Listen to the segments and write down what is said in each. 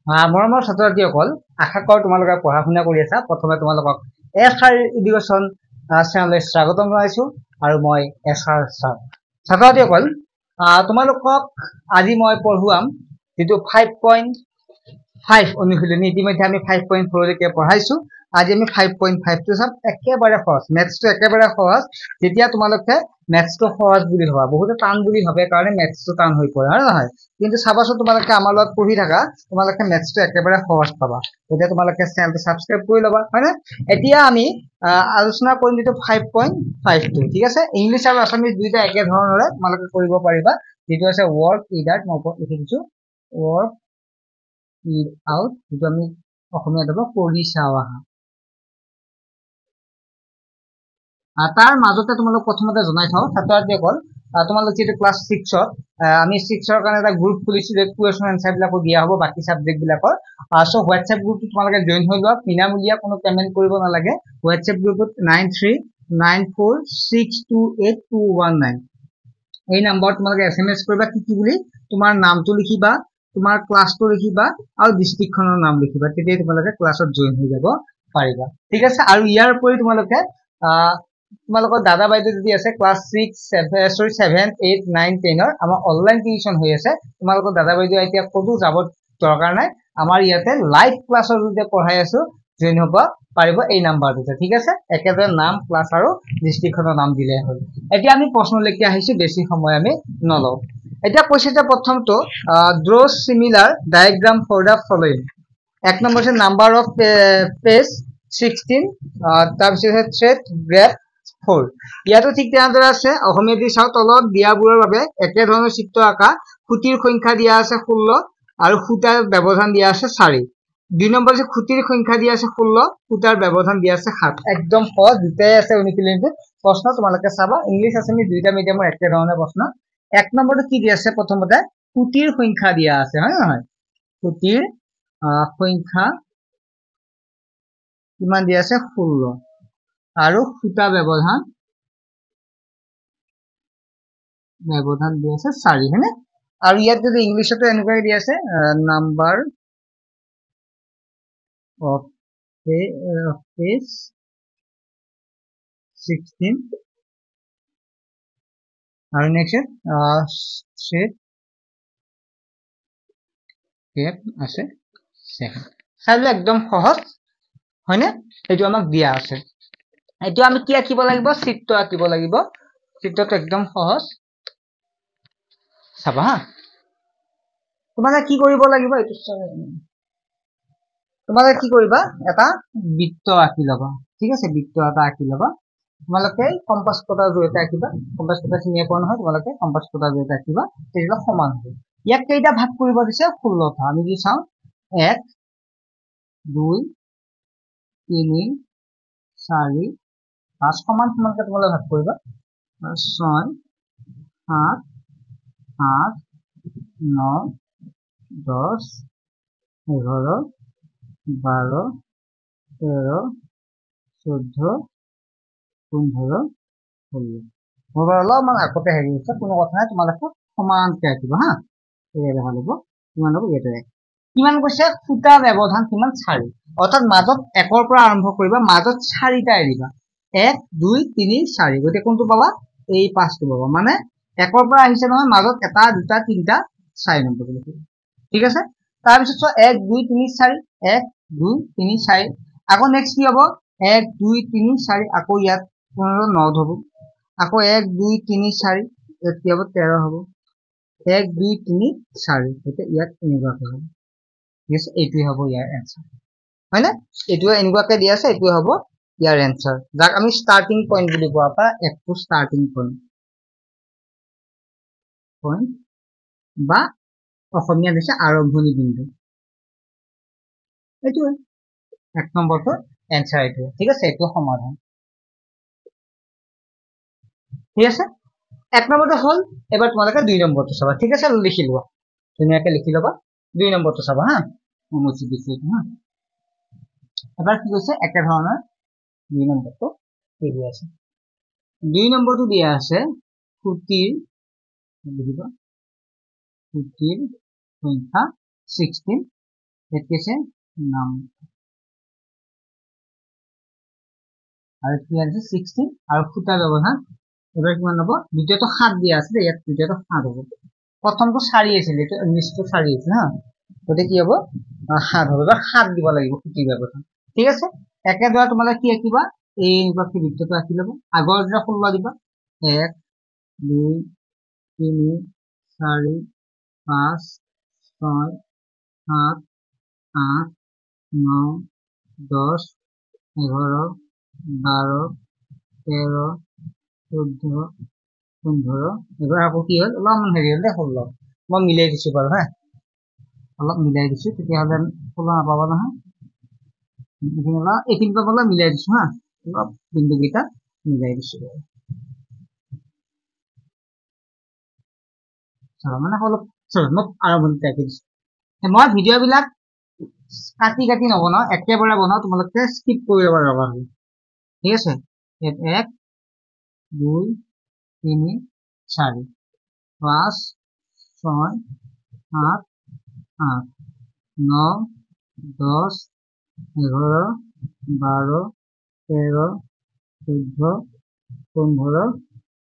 মৰমৰ ছাত্ৰ-ছাত্ৰীসকল, আশা কৰোঁ তোমালোকে পঢ়া শুনা কৰি আছা। প্ৰথমে তোমালোকক এছআৰ এডুকেশ্যন চেনেললৈ স্বাগতম জনাইছো আৰু মই এছআৰ ছাৰ। ছাত্ৰ-ছাত্ৰীসকল, তোমালোকক আজি মই পঢ়ুৱাম যিটো 5.5 অনুশীলনী। ইতিমধ্যে আমি 5.4 লৈকে পঢ়াইছো। আজি আমি 5.5 টো চাম। একেবাৰে সহজ, মেথছটো একেবাৰে সহজ। যেতিয়া তোমালোকে মেথছটো সহজ বুলি ভাবা, বহুতে টান বুলি ভাবে কাৰণে মেথছটো টান হৈ পৰে, হয় নহয়? কিন্তু চাবাচোন, তোমালোকে আমাৰ লগত পঢ়ি থাকা, তোমালোকে মেথছটো একেবাৰে সহজ পাবা। গতিকে তোমালোকে চেনেলটো ছাবস্ক্ৰাইব কৰি ল'বা, হয় নে? এতিয়া আমি আলোচনা কৰিম যিটো 5.5 টো, ঠিক আছে? ইংলিছ আৰু আছামিজ দুইটা একে ধৰণৰে তোমালোকে কৰিব পাৰিবা। যিটো আছে ৱৰ্ক ইট আউট, মই ওপৰত লিখি দিছো ৱৰ্ক ইট আউট, যিটো আমি অসমীয়াত হ'ব কৰি চাও আহা। তাৰ মাজতে তোমালোক প্ৰথমতে জনাই থওঁ ছাত্ৰ-ছাত্ৰীসকল, তোমালোক যিটো ক্লাছ 6ত আমি 6ৰ কাৰণে এটা গ্ৰুপ খুলিছো, য'ত কুৱেশ্যন এনচাৰ বিলাকো দিয়া হ'ব বাকী ছাবজেক্ট বিলাকৰ। চ' হোৱাটছএপ গ্ৰুপটো তোমালোকে জইন হৈ লোৱা, বিনামূলীয়া, কোনো পেমেন্ট কৰিব নালাগে। হোৱাটছএপ গ্ৰুপত 9394628219 এই নাম্বাৰত তোমালোকে SMS কৰিবা কি বুলি, তোমাৰ নামটো লিখিবা, তোমাৰ ক্লাছটো লিখিবা আৰু ডিষ্ট্ৰিক্টখনৰ নাম লিখিবা। তেতিয়া তোমালোকে ক্লাছত জইন হৈ যাব পাৰিবা, ঠিক আছে? আৰু ইয়াৰ উপৰি তোমালোকৰ দাদা বাইদেউ যদি আছে ক্লাছ 7, 8, 9, 10ৰ আমাৰ অনলাইন টিউচন হৈ আছে, তোমালোকৰ দাদা বাইদেউ এতিয়া ক'তো যাব দৰকাৰ নাই, আমাৰ ইয়াতে লাইভ ক্লাছৰ যোনতে পঢ়াই আছো, জইন হ'ব পাৰিব এই নাম্বাৰটোতে, ঠিক আছে? একেবাৰে নাম, ক্লাছ আৰু ডিষ্ট্ৰিক্টখনৰ নাম দিলে হ'ল। এতিয়া আমি প্ৰশ্নলৈকে আহিছো, বেছি সময় আমি নলওঁ। এতিয়া কৈছে যে প্ৰথমটো draw similar diagram for the following. এক নম্বৰ হৈছে নাম্বাৰ অফ পেজ 16, তাৰপিছত থ্ৰেড গ্ৰেড 4। ইয়াতো ঠিক তেনেদৰে আছে। অসমীয়া দি চাওঁ, তলত দিয়াবোৰৰ বাবে একে ধৰণৰ চিত্ৰ আঁকা। খুঁটিৰ সংখ্যা দিয়া আছে 16 আৰু সূতাৰ ব্যৱধান দিয়া আছে 4। 2 নম্বৰ হৈছে খুঁটিৰ সংখ্যা দিয়া আছে 16, সূতাৰ ব্যৱধান দিয়া আছে 7। একদম সহজ, দুটাই আছে অনুশীলনীটো। প্ৰশ্ন তোমালোকে চাবা, ইংলিছ আছামিজ দুইটা মিডিয়ামৰ একে ধৰণৰ প্ৰশ্ন। 1 নম্বৰটো কি দিয়া আছে? প্ৰথমতে খুঁটিৰ সংখ্যা দিয়া আছে, হয় নহয়? খুঁটিৰ সংখ্যা কিমান দিয়া আছে? 16 আৰু সূতা ব্যৱধান দিয়া আছে 4, হয়নে? আৰু ইয়াত যদি ইংলিছতো এনেকুৱাই দিয়া আছে, নাম্বাৰ অফ পেজ 16 আৰু নেক্সট থ্ৰেড গ্ৰেড আছে 7। চাইলে একদম সহজ, হয়নে? এইটো আমাক দিয়া আছে। এইটো আমি কি আঁকিব লাগিব? চিত্ৰ আঁকিব লাগিব। চিত্ৰটো একদম সহজ, চাবা হা। তোমালোকে কি কৰিব লাগিব? এইটো তোমালোকে কি কৰিবা? এটা বৃত্ত আঁকি ল'বা, ঠিক আছে? বৃত্ত এটা আঁকি ল'বা। তোমালোকে কম্পাছ কটাৰ জৰিয়তে আঁকিবা। কম্পাছ কটা চিনি পোৱা নহয়, তোমালোকে কম্পাছ কটাৰ জৰিয়তে আঁকিবা, তেতিয়া সমান হ'ব। ইয়াক কেইটা ভাগ কৰিব দিছে? 16টা। আমি যদি চাওঁ 1, 2, 3, 4, 5 সমান সমানকে তোমালোকে ভাগ কৰিবা। 6, 7, 8, 9, 10, 11, 12, 13, 14, 15, 16। মোৰ অলপমান আগতে হেৰি হৈছে, কোনো কথা নাই, তোমালোকে সমানকে আঁকিবা হা। এয়া ভাল হ'ব, কিমান হ'ব? এইটোৱে কিমান কৈছে? সূতা ব্যৱধান কিমান? 4। অৰ্থাৎ মাজত 1ৰ পৰা আৰম্ভ কৰিবা, মাজত 4টা এৰিবা। 1, 2, 3, 4। গতিকে কোনটো পাবা? এই 5টো পাবা। মানে 1ৰ পৰা আহিছে নহয়, মাজত 1, 2, 3, 4 নম্বৰটো লিখিবা, ঠিক আছে? তাৰপিছত 1, 2, 3, 4, 1, 2, 3, 4। আকৌ নেক্সট কি হ'ব? 1, 2, 3, 4। আকৌ ইয়াত 15, 9 হ'ব। আকৌ 1, 2, 3, 4। ইয়াত কি হ'ব? 13 হ'ব। 1, 2, 3, 4। এতিয়া ইয়াত এনেকুৱাকে হ'ব, ঠিক আছে? এইটোৱে হ'ব ইয়াৰ এনচাৰ, হয় নে? এইটোৱে এনেকুৱাকে দিয়া আছে, এইটোৱে হ'ব ইয়াৰ এনচাৰ, যাক আমি ষ্টাৰ্টিং পইণ্ট বুলি কোৱা হয়। একটো ষ্টাৰ্টিং পইণ্ট বা অসমীয়া দিছে আৰম্ভণি বিন্দু। এইটোৱে 1 নম্বৰটো এনচাৰ, এইটোৱে, ঠিক আছে? এইটো সমাধান, ঠিক আছে? 1 নম্বৰটো হ'ল। এবাৰ তোমালোকে 2 নম্বৰটো চাবা, ঠিক আছে? লিখি লোৱা, ধুনীয়াকে লিখি ল'বা। 2 নম্বৰটো চাবা হা। মই মুছি দিছো এইটো হা। এবাৰ কি কৈছে? একে ধৰণৰ 2 নম্বৰটো দিয়া আছে। 2 নম্বৰটো দিয়া আছে খুঁটিৰ সংখ্যা 16 ইয়াত কি আছে নাম আৰু কি আছে 16 আৰু ফুটা ব্যৱধান এবাৰ কিমান হ'ব দ্বিতীয়টো 7 দিয়া আছে ইয়াত দ্বিতীয়টো 7 হ'ব প্ৰথমটো 4 আছিল এটো 19টো 4 আছিল হা গতে কি হ'ব 7 হ'ব বা 7 দিব লাগিব ফুটি ব্যৱধান ঠিক আছে একেদৰে তোমালোকে কি আঁকিবা এই এনেকুৱা বৃত্তটো আঁকি ল'ব আগৰ দিনা 16 দিবা 1 2 3 4 5 6 7 8 9 10 11 12 13 14 15 এবাৰ আকৌ কি হ'ল অলপমান হেৰি হ'ল দে 16 মই মিলাই দিছো বাৰু হা অলপ মিলাই দিছো তেতিয়াহ'লে 16 নাপাবা নহয় এইখিনি পাবলৈ মিলাই দিছো হা অলপ বিন্দুকেইটা মিলাই দিছো মানে অলপ মই আৰম্ভণিতে আঁকি দিছো মই ভিডিঅ' বিলাক কাটি কাটি নবনাও একেবাৰে বনাও তোমালোকে স্কিপ কৰি ল'ব দৰকাৰ হয় ঠিক আছে 1 2 3 4 5 6 7 8 9 10 11 12 13 14 15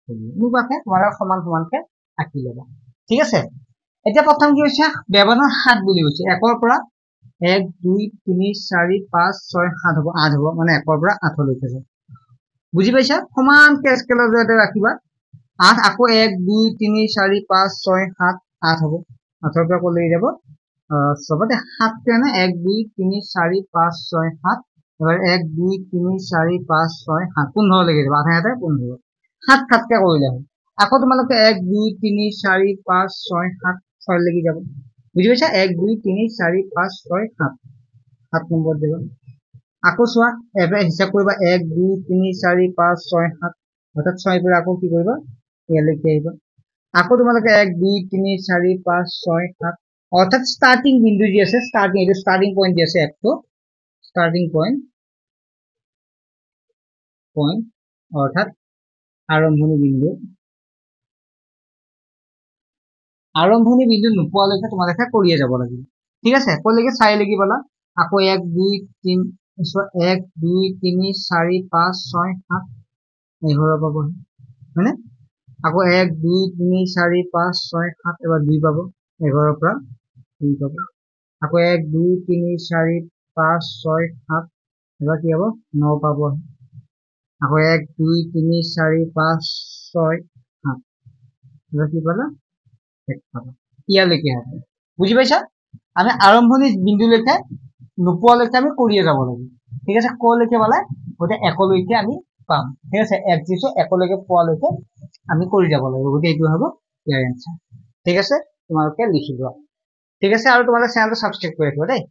এনেকুৱাকে তোমালোকে সমান সমানকে আঁকি ল'বা ঠিক আছে এতিয়া প্ৰথম কি হৈছে ব্যৱধান 7 বুলি কৈছে 1 ৰ পৰা 1 2 3 4 5 6 7 হ'ব 8 হ'ব মানে 1 ৰ পৰা 8 লৈকে যাব বুজি পাইছা সমানকে স্কেলৰ জৰিয়তে ৰাখিবা 8 আকৌ 1 2 3 4 5 6 7 8 হ'ব 8 ৰ পৰা ক'লৈ যাব সবতে 7 কেনে 1 2 3 4 5 6 7 এবাৰ 1 2 3 4 5 6 7 15 লৈকে যাব আধা আধা 15 7 7কে কৰিলে হয় আকৌ তোমালোকে 1 2 3 4 5 6 7 6 লৈকে যাব বুজি পাইছা 1 2 3 4 5 6 7 7 নম্বৰ দিব আকৌ চোৱা এবাৰ হিসাব কৰিবা 1 2 3 4 5 6 7 অৰ্থাৎ 6 পৰা আকৌ কি কৰিবা ইয়ালৈকে আহিবা আকৌ তোমালোকে 1 2 3 4 5 6 7 অৰ্থাৎ স্টাৰ্টিং বিন্দু যি আছে স্টাৰ্টিং এটো স্টাৰ্টিং পয়েন্ট যি আছে একটো স্টাৰ্টিং পয়েন্ট অৰ্থাৎ আৰম্ভণি বিন্দু নোপোৱালৈকে তোমালোকে কৰিয়ে যাব লাগিব ঠিক আছে কলৈকে 4 লৈকে পালা আকৌ 1 2 3 1 2 3 4 5 6 7 11 পাব হয়নে আকৌ 1 2 3 4 5 6 7 এবাৰ 2 পাব 11 পৰা 2 পাব আকৌ 1 2 3 4 5 6 7 এবাৰ কি হ'ব 9 পাব আকৌ 1 2 3 4 5 6 7 এবাৰ কি পালা 1 পাবা ইয়ালৈকে আছে বুজি পাইছা আমি আৰম্ভণি বিন্দুলৈকে নোপোৱালৈকে আমি কৰিয়ে যাব লাগিব ঠিক আছে কলৈকে পালে গতে 1 লৈকে আমি পাম ঠিক আছে 1 দিছো 1 লৈকে পোৱালৈকে আমি কৰি যাব লাগিব গতে এইটো হ'ব ইয়াৰ এনসাৰ ঠিক আছে তোমালোকে লিখি লোৱা ঠিক আছে আৰু তোমালোকে চেনেলটো সাবস্ক্ৰাইব কৰি ৰাখিবা দেই